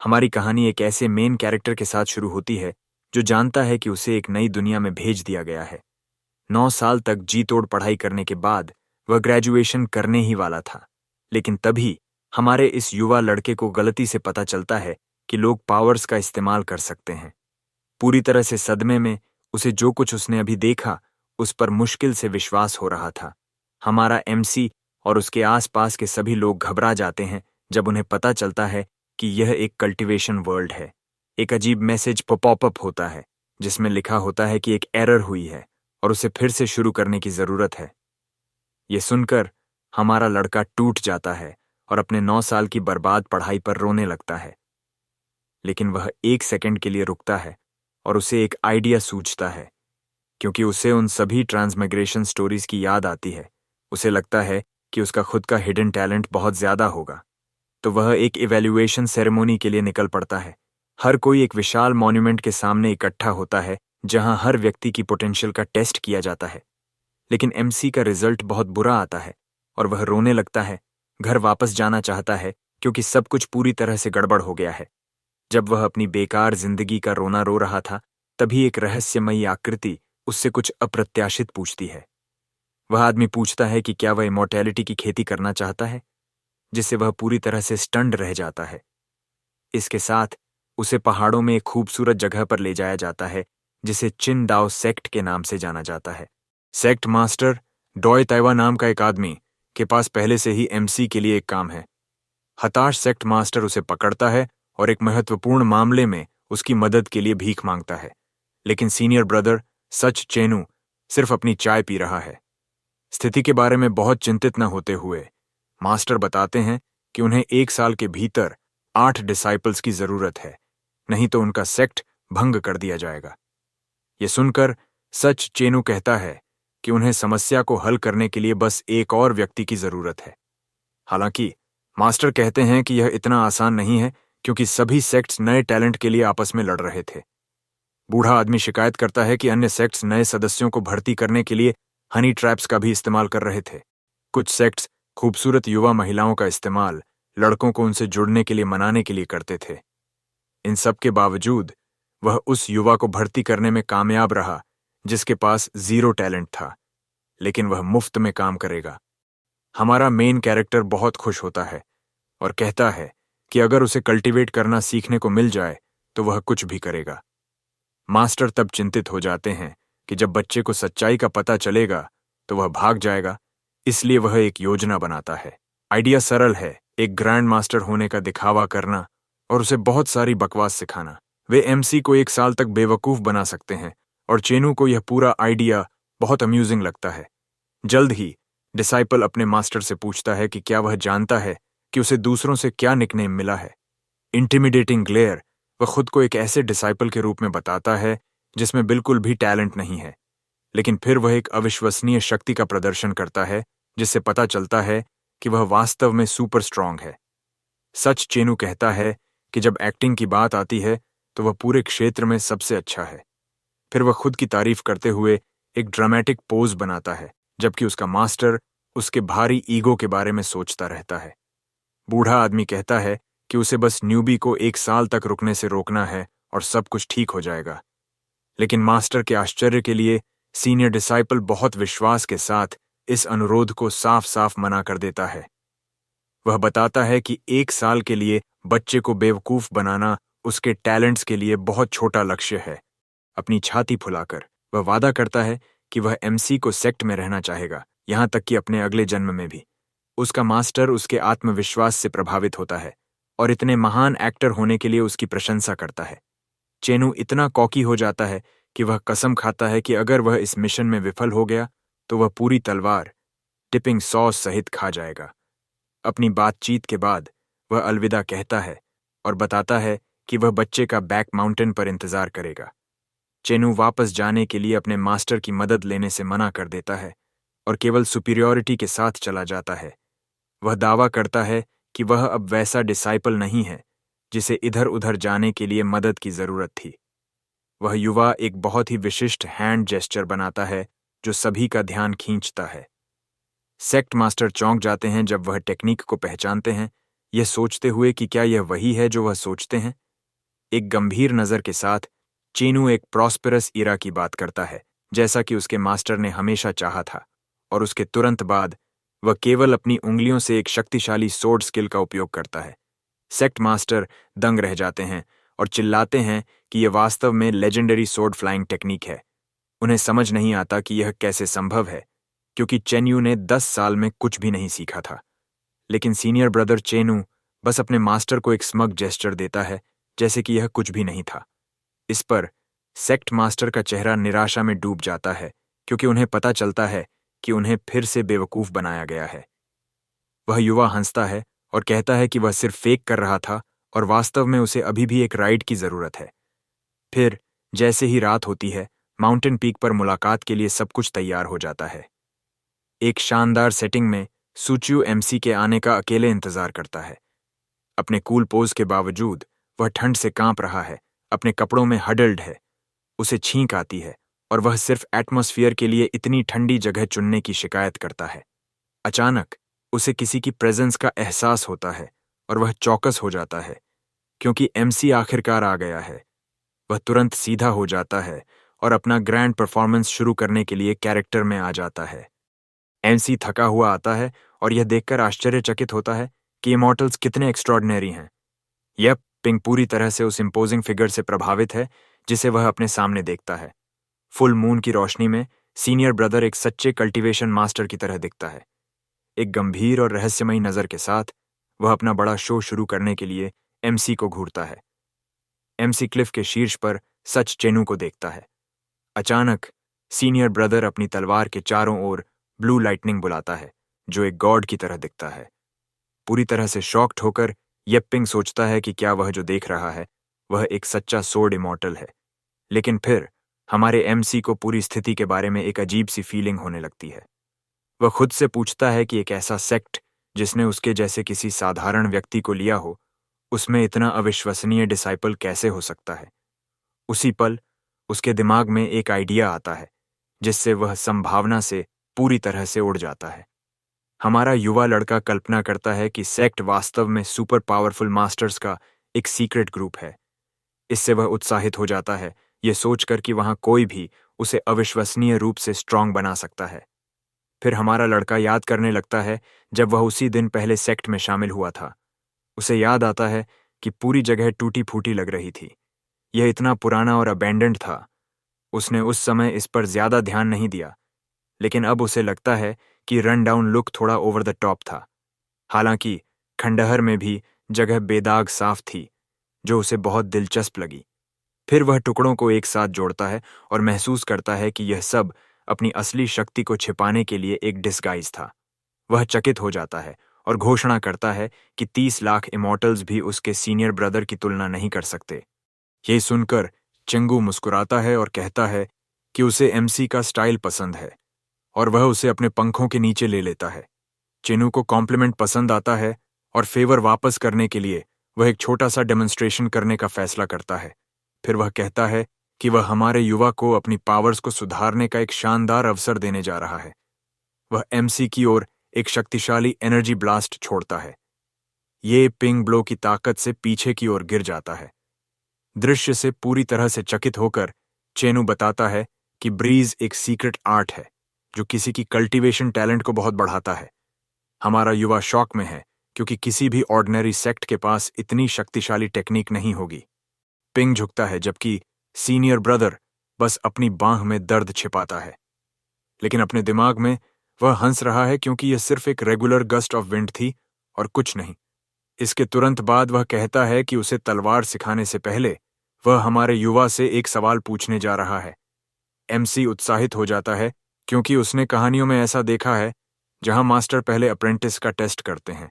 हमारी कहानी एक ऐसे मेन कैरेक्टर के साथ शुरू होती है जो जानता है कि उसे एक नई दुनिया में भेज दिया गया है। 9 साल तक जी तोड़ पढ़ाई करने के बाद वह ग्रेजुएशन करने ही वाला था, लेकिन तभी हमारे इस युवा लड़के को गलती से पता चलता है कि लोग पावर्स का इस्तेमाल कर सकते हैं। पूरी तरह से सदमे में उसे जो कुछ उसने अभी देखा उस पर मुश्किल से विश्वास हो रहा था। हमारा एमसी और उसके आसपास के सभी लोग घबरा जाते हैं जब उन्हें पता चलता है कि यह एक कल्टीवेशन वर्ल्ड है। एक अजीब मैसेज पॉपअप होता है जिसमें लिखा होता है कि एक एरर हुई है और उसे फिर से शुरू करने की जरूरत है। यह सुनकर हमारा लड़का टूट जाता है और अपने 9 साल की बर्बाद पढ़ाई पर रोने लगता है। लेकिन वह 1 सेकंड के लिए रुकता है और उसे एक आइडिया सूझता है, क्योंकि उसे उन सभी ट्रांसमाइग्रेशन स्टोरीज की याद आती है। उसे लगता है कि उसका खुद का हिडन टैलेंट बहुत ज्यादा होगा, तो वह एक इवैल्यूएशन सेरेमनी के लिए निकल पड़ता है। हर कोई एक विशाल मॉन्यूमेंट के सामने इकट्ठा होता है जहां हर व्यक्ति की पोटेंशियल का टेस्ट किया जाता है। लेकिन एमसी का रिजल्ट बहुत बुरा आता है और वह रोने लगता है, घर वापस जाना चाहता है क्योंकि सब कुछ पूरी तरह से गड़बड़ हो गया है। जब वह अपनी बेकार जिंदगी का रोना रो रहा था, तभी एक रहस्यमयी आकृति उससे कुछ अप्रत्याशित पूछती है। वह आदमी पूछता है कि क्या वह इमॉर्टैलिटी की खेती करना चाहता है, जिससे वह पूरी तरह से स्टन्ड रह जाता है। इसके साथ उसे पहाड़ों में एक खूबसूरत जगह पर ले जाया जाता है जिसे चिन डाओ सेक्ट के नाम से जाना जाता है। सेक्ट मास्टर डॉय तैवा नाम का एक आदमी के पास पहले से ही एमसी के लिए एक काम है। हताश सेक्ट मास्टर उसे पकड़ता है और एक महत्वपूर्ण मामले में उसकी मदद के लिए भीख मांगता है। लेकिन सीनियर ब्रदर सच चेनू सिर्फ अपनी चाय पी रहा है। स्थिति के बारे में बहुत चिंतित न होते हुए मास्टर बताते हैं कि उन्हें 1 साल के भीतर 8 डिसाइपल्स की जरूरत है, नहीं तो उनका सेक्ट भंग कर दिया जाएगा। यह सुनकर सच चेनू कहता है कि उन्हें समस्या को हल करने के लिए बस एक और व्यक्ति की जरूरत है। हालांकि मास्टर कहते हैं कि यह इतना आसान नहीं है, क्योंकि सभी सेक्ट्स नए टैलेंट के लिए आपस में लड़ रहे थे। बूढ़ा आदमी शिकायत करता है कि अन्य सेक्ट्स नए सदस्यों को भर्ती करने के लिए हनी ट्रैप्स का भी इस्तेमाल कर रहे थे। कुछ सेक्ट्स खूबसूरत युवा महिलाओं का इस्तेमाल लड़कों को उनसे जुड़ने के लिए मनाने के लिए करते थे। इन सब के बावजूद वह उस युवा को भर्ती करने में कामयाब रहा जिसके पास 0 टैलेंट था, लेकिन वह मुफ्त में काम करेगा। हमारा मेन कैरेक्टर बहुत खुश होता है और कहता है कि अगर उसे कल्टीवेट करना सीखने को मिल जाए तो वह कुछ भी करेगा। मास्टर तब चिंतित हो जाते हैं कि जब बच्चे को सच्चाई का पता चलेगा तो वह भाग जाएगा, इसलिए वह एक योजना बनाता है। आइडिया सरल है, एक ग्रैंड मास्टर होने का दिखावा करना और उसे बहुत सारी बकवास सिखाना। वे एमसी को 1 साल तक बेवकूफ बना सकते हैं और चेनू को यह पूरा आइडिया बहुत अम्यूजिंग लगता है। जल्द ही डिसाइपल अपने मास्टर से पूछता है कि क्या वह जानता है कि उसे दूसरों से क्या निकनेम मिला है। इंटिमिडेटिंग ग्लेयर वह खुद को एक ऐसे डिसाइपल के रूप में बताता है जिसमें बिल्कुल भी टैलेंट नहीं है, लेकिन फिर वह एक अविश्वसनीय शक्ति का प्रदर्शन करता है जिससे पता चलता है कि वह वास्तव में सुपर स्ट्रांग है। सच चेनू कहता है कि जब एक्टिंग की बात आती है तो वह पूरे क्षेत्र में सबसे अच्छा है। फिर वह खुद की तारीफ करते हुए एक ड्रामेटिक पोज बनाता है, जबकि उसका मास्टर उसके भारी ईगो के बारे में सोचता रहता है। बूढ़ा आदमी कहता है कि उसे बस न्यूबी को 1 साल तक रुकने से रोकना है और सब कुछ ठीक हो जाएगा। लेकिन मास्टर के आश्चर्य के लिए सीनियर डिसाइपल बहुत विश्वास के साथ इस अनुरोध को साफ साफ मना कर देता है। वह बताता है कि 1 साल के लिए बच्चे को बेवकूफ बनाना उसके टैलेंट्स के लिए बहुत छोटा लक्ष्य है। अपनी छाती फुलाकर वह वादा करता है कि वह एमसी को सेक्ट में रहना चाहेगा, यहां तक कि अपने अगले जन्म में भी। उसका मास्टर उसके आत्मविश्वास से प्रभावित होता है और इतने महान एक्टर होने के लिए उसकी प्रशंसा करता है। चेनू इतना कॉकी हो जाता है कि वह कसम खाता है कि अगर वह इस मिशन में विफल हो गया तो वह पूरी तलवार टिपिंग सॉस सहित खा जाएगा। अपनी बातचीत के बाद वह अलविदा कहता है और बताता है कि वह बच्चे का बैक माउंटेन पर इंतजार करेगा। चेनू वापस जाने के लिए अपने मास्टर की मदद लेने से मना कर देता है और केवल सुपीरियॉरिटी के साथ चला जाता है। वह दावा करता है कि वह अब वैसा डिसाइपल नहीं है जिसे इधर उधर जाने के लिए मदद की जरूरत थी। वह युवा एक बहुत ही विशिष्ट हैंड जेस्चर बनाता है जो सभी का ध्यान खींचता है। सेक्ट मास्टर चौंक जाते हैं जब वह टेक्निक को पहचानते हैं, यह सोचते हुए कि क्या यह वही है जो वह सोचते हैं। एक गंभीर नज़र के साथ चेनू एक प्रॉस्पेरस इरा की बात करता है, जैसा कि उसके मास्टर ने हमेशा चाहा था, और उसके तुरंत बाद वह केवल अपनी उंगलियों से एक शक्तिशाली सोर्ड स्किल का उपयोग करता है। सेक्ट मास्टर दंग रह जाते हैं और चिल्लाते हैं कि यह वास्तव में लेजेंडरी सोर्ड फ्लाइंग टेक्निक है। उन्हें समझ नहीं आता कि यह कैसे संभव है, क्योंकि चेन्यू ने 10 साल में कुछ भी नहीं सीखा था। लेकिन सीनियर ब्रदर चेनू बस अपने मास्टर को एक स्मग जेस्चर देता है, जैसे कि यह कुछ भी नहीं था। इस पर सेक्ट मास्टर का चेहरा निराशा में डूब जाता है, क्योंकि उन्हें पता चलता है कि उन्हें फिर से बेवकूफ बनाया गया है। वह युवा हंसता है और कहता है कि वह सिर्फ फेक कर रहा था और वास्तव में उसे अभी भी एक राइड की जरूरत है। फिर जैसे ही रात होती है, माउंटेन पीक पर मुलाकात के लिए सब कुछ तैयार हो जाता है। एक शानदार सेटिंग में सूचियो एमसी के आने का अकेले इंतजार करता है। अपने कूल पोज के बावजूद वह ठंड से कांप रहा है, अपने कपड़ों में हडल्ड है। उसे छींक आती है और वह सिर्फ एटमॉस्फेयर के लिए इतनी ठंडी जगह चुनने की शिकायत करता है। अचानक उसे किसी की प्रेजेंस का एहसास होता है और वह चौकस हो जाता है, क्योंकि एमसी आखिरकार आ गया है। वह तुरंत सीधा हो जाता है और अपना ग्रैंड परफॉर्मेंस शुरू करने के लिए कैरेक्टर में आ जाता है। एमसी थका हुआ आता है और यह देखकर आश्चर्यचकित होता है कि इमॉर्टल्स कितने एक्स्ट्रॉर्डिनरी हैं। यह पिंग पूरी तरह से उस इम्पोजिंग फिगर से प्रभावित है जिसे वह अपने सामने देखता है। फुल मून की रोशनी में सीनियर ब्रदर एक सच्चे कल्टीवेशन मास्टर की तरह दिखता है। एक गंभीर और रहस्यमयी नज़र के साथ वह अपना बड़ा शो शुरू करने के लिए एमसी को घूरता है। एमसी क्लिफ के शीर्ष पर सच चेनू को देखता है। अचानक सीनियर ब्रदर अपनी तलवार के चारों ओर ब्लू लाइटनिंग बुलाता है, जो एक गॉड की तरह दिखता है। पूरी तरह से शॉक्ड होकर येप्पिंग सोचता है कि क्या वह जो देख रहा है वह एक सच्चा सोर्ड इमॉर्टल है। लेकिन फिर हमारे एमसी को पूरी स्थिति के बारे में एक अजीब सी फीलिंग होने लगती है। वह खुद से पूछता है कि एक ऐसा सेक्ट जिसने उसके जैसे किसी साधारण व्यक्ति को लिया हो, उसमें इतना अविश्वसनीय डिसाइपल कैसे हो सकता है। उसी पल उसके दिमाग में एक आइडिया आता है, जिससे वह संभावना से पूरी तरह से उड़ जाता है। हमारा युवा लड़का कल्पना करता है कि सेक्ट वास्तव में सुपर पावरफुल मास्टर्स का एक सीक्रेट ग्रुप है। इससे वह उत्साहित हो जाता है, यह सोचकर कि वहां कोई भी उसे अविश्वसनीय रूप से स्ट्रांग बना सकता है। फिर हमारा लड़का याद करने लगता है जब वह उसी दिन पहले सेक्ट में शामिल हुआ था। उसे याद आता है कि पूरी जगह टूटी फूटी लग रही थी। यह इतना पुराना और अबैंडन्ड था। उसने उस समय इस पर ज्यादा ध्यान नहीं दिया, लेकिन अब उसे लगता है कि रन डाउन लुक थोड़ा ओवर द टॉप था। हालांकि खंडहर में भी जगह बेदाग साफ थी, जो उसे बहुत दिलचस्प लगी। फिर वह टुकड़ों को एक साथ जोड़ता है और महसूस करता है कि यह सब अपनी असली शक्ति को छिपाने के लिए एक डिस्गाइज था। वह चकित हो जाता है और घोषणा करता है कि 30 लाख इमॉर्टल्स भी उसके सीनियर ब्रदर की तुलना नहीं कर सकते। यह सुनकर चिंगू मुस्कुराता है और कहता है कि उसे एमसी का स्टाइल पसंद है और वह उसे अपने पंखों के नीचे ले लेता है। चिनू को कॉम्प्लीमेंट पसंद आता है और फेवर वापस करने के लिए वह एक छोटा सा डेमोन्स्ट्रेशन करने का फैसला करता है। फिर वह कहता है कि वह हमारे युवा को अपनी पावर्स को सुधारने का एक शानदार अवसर देने जा रहा है। वह एमसी की ओर एक शक्तिशाली एनर्जी ब्लास्ट छोड़ता है। ये पिंग ब्लो की ताकत से पीछे की ओर गिर जाता है। दृश्य से पूरी तरह से चकित होकर चेनू बताता है कि ब्रीज एक सीक्रेट आर्ट है जो किसी की कल्टीवेशन टैलेंट को बहुत बढ़ाता है। हमारा युवा शॉक में है, क्योंकि किसी भी ऑर्डिनरी सेक्ट के पास इतनी शक्तिशाली टेक्निक नहीं होगी। पिंग झुकता है, जबकि सीनियर ब्रदर बस अपनी बांह में दर्द छिपाता है। लेकिन अपने दिमाग में वह हंस रहा है, क्योंकि यह सिर्फ एक रेगुलर गस्ट ऑफ विंड थी और कुछ नहीं। इसके तुरंत बाद वह कहता है कि उसे तलवार सिखाने से पहले वह हमारे युवा से एक सवाल पूछने जा रहा है। एमसी उत्साहित हो जाता है, क्योंकि उसने कहानियों में ऐसा देखा है जहां मास्टर पहले अप्रेंटिस का टेस्ट करते हैं।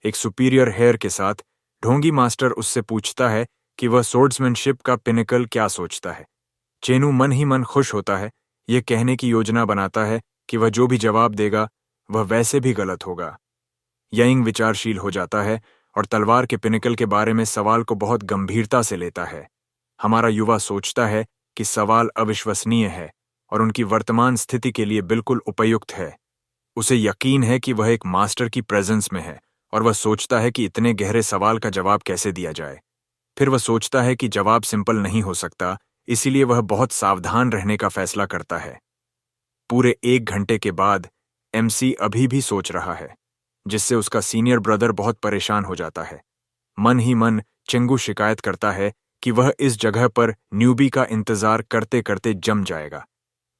एक सुपीरियर हेयर के साथ ढोंगी मास्टर उससे पूछता है कि वह सोर्ड्समैनशिप का पिनिकल क्या सोचता है। चेनू मन ही मन खुश होता है, यह कहने की योजना बनाता है कि वह जो भी जवाब देगा वह वैसे भी गलत होगा। यंग विचारशील हो जाता है और तलवार के पिनिकल के बारे में सवाल को बहुत गंभीरता से लेता है। हमारा युवा सोचता है कि सवाल अविश्वसनीय है और उनकी वर्तमान स्थिति के लिए बिल्कुल उपयुक्त है। उसे यकीन है कि वह एक मास्टर की प्रेजेंस में है और वह सोचता है कि इतने गहरे सवाल का जवाब कैसे दिया जाए। फिर वह सोचता है कि जवाब सिंपल नहीं हो सकता, इसीलिए वह बहुत सावधान रहने का फैसला करता है। पूरे 1 घंटे के बाद एमसी अभी भी सोच रहा है, जिससे उसका सीनियर ब्रदर बहुत परेशान हो जाता है। मन ही मन चेंगू शिकायत करता है कि वह इस जगह पर न्यूबी का इंतजार करते करते जम जाएगा।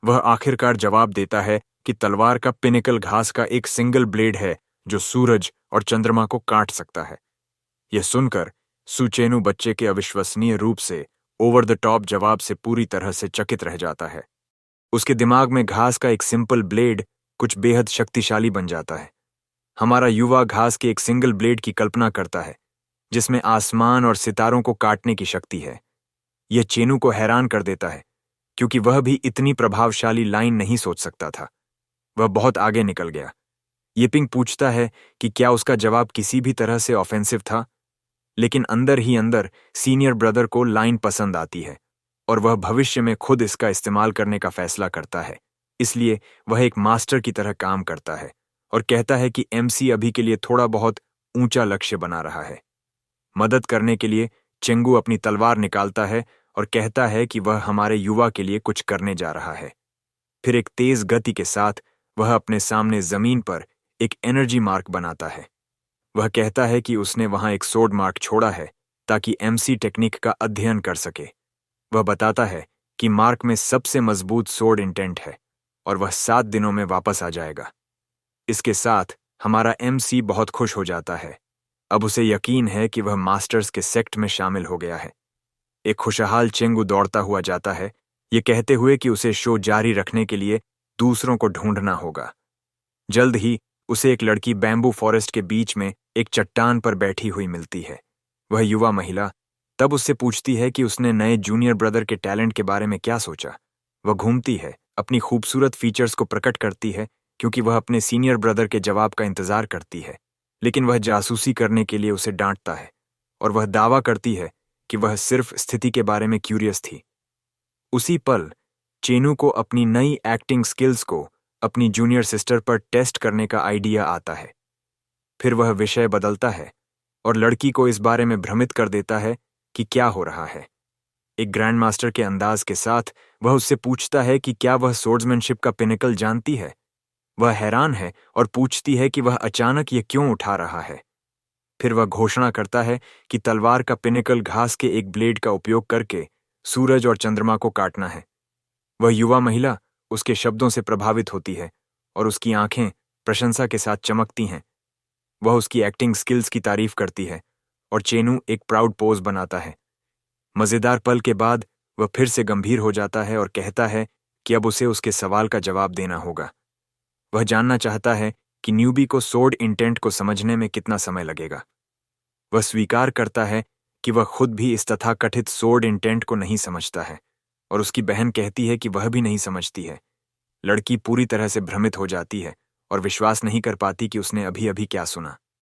वह आखिरकार जवाब देता है कि तलवार का पिनिकल घास का एक सिंगल ब्लेड है जो सूरज और चंद्रमा को काट सकता है। यह सुनकर सुचेनु बच्चे के अविश्वसनीय रूप से ओवर द टॉप जवाब से पूरी तरह से चकित रह जाता है। उसके दिमाग में घास का एक सिंपल ब्लेड कुछ बेहद शक्तिशाली बन जाता है। हमारा युवा घास के एक सिंगल ब्लेड की कल्पना करता है जिसमें आसमान और सितारों को काटने की शक्ति है। यह चेनू को हैरान कर देता है क्योंकि वह भी इतनी प्रभावशाली लाइन नहीं सोच सकता था। वह बहुत आगे निकल गया। यिपिंग पूछता है कि क्या उसका जवाब किसी भी तरह से ऑफेंसिव था, लेकिन अंदर ही अंदर सीनियर ब्रदर को लाइन पसंद आती है और वह भविष्य में खुद इसका इस्तेमाल करने का फैसला करता है। इसलिए वह एक मास्टर की तरह काम करता है और कहता है कि एमसी अभी के लिए थोड़ा बहुत ऊंचा लक्ष्य बना रहा है। मदद करने के लिए चेंगू अपनी तलवार निकालता है और कहता है कि वह हमारे युवा के लिए कुछ करने जा रहा है। फिर एक तेज गति के साथ वह अपने सामने जमीन पर एक एनर्जी मार्क बनाता है। वह कहता है कि उसने वहां एक सोर्ड मार्क छोड़ा है ताकि एमसी टेक्निक का अध्ययन कर सके। वह बताता है कि मार्क में सबसे मजबूत सोर्ड इंटेंट है और वह 7 दिनों में वापस आ जाएगा। इसके साथ हमारा एमसी बहुत खुश हो जाता है। अब उसे यकीन है कि वह मास्टर्स के सेक्ट में शामिल हो गया है। एक खुशहाल चेंगू दौड़ता हुआ जाता है, ये कहते हुए कि उसे शो जारी रखने के लिए दूसरों को ढूंढना होगा। जल्द ही उसे एक लड़की बैम्बू फॉरेस्ट के बीच में एक चट्टान पर बैठी हुई मिलती है। वह युवा महिला तब उससे पूछती है कि उसने नए जूनियर ब्रदर के टैलेंट के बारे में क्या सोचा। वह घूमती है, अपनी खूबसूरत फीचर्स को प्रकट करती है क्योंकि वह अपने सीनियर ब्रदर के जवाब का इंतजार करती है, लेकिन वह जासूसी करने के लिए उसे डांटता है और वह दावा करती है कि वह सिर्फ स्थिति के बारे में क्यूरियस थी। उसी पल चेनू को अपनी नई एक्टिंग स्किल्स को अपनी जूनियर सिस्टर पर टेस्ट करने का आइडिया आता है। फिर वह विषय बदलता है और लड़की को इस बारे में भ्रमित कर देता है कि क्या हो रहा है। एक ग्रैंड मास्टर के अंदाज के साथ वह उससे पूछता है कि क्या वह सोर्ड्समैनशिप का पिनिकल जानती है। वह हैरान है और पूछती है कि वह अचानक ये क्यों उठा रहा है। फिर वह घोषणा करता है कि तलवार का पिनिकल घास के एक ब्लेड का उपयोग करके सूरज और चंद्रमा को काटना है। वह युवा महिला उसके शब्दों से प्रभावित होती है और उसकी आंखें प्रशंसा के साथ चमकती हैं। वह उसकी एक्टिंग स्किल्स की तारीफ करती है और चेनू एक प्राउड पोज बनाता है। मजेदार पल के बाद वह फिर से गंभीर हो जाता है और कहता है कि अब उसे उसके सवाल का जवाब देना होगा। वह जानना चाहता है कि न्यूबी को सोर्ड इंटेंट को समझने में कितना समय लगेगा। वह स्वीकार करता है कि वह खुद भी इस तथाकथित सोर्ड इंटेंट को नहीं समझता है और उसकी बहन कहती है कि वह भी नहीं समझती है। लड़की पूरी तरह से भ्रमित हो जाती है और विश्वास नहीं कर पाती कि उसने अभी अभी क्या सुना।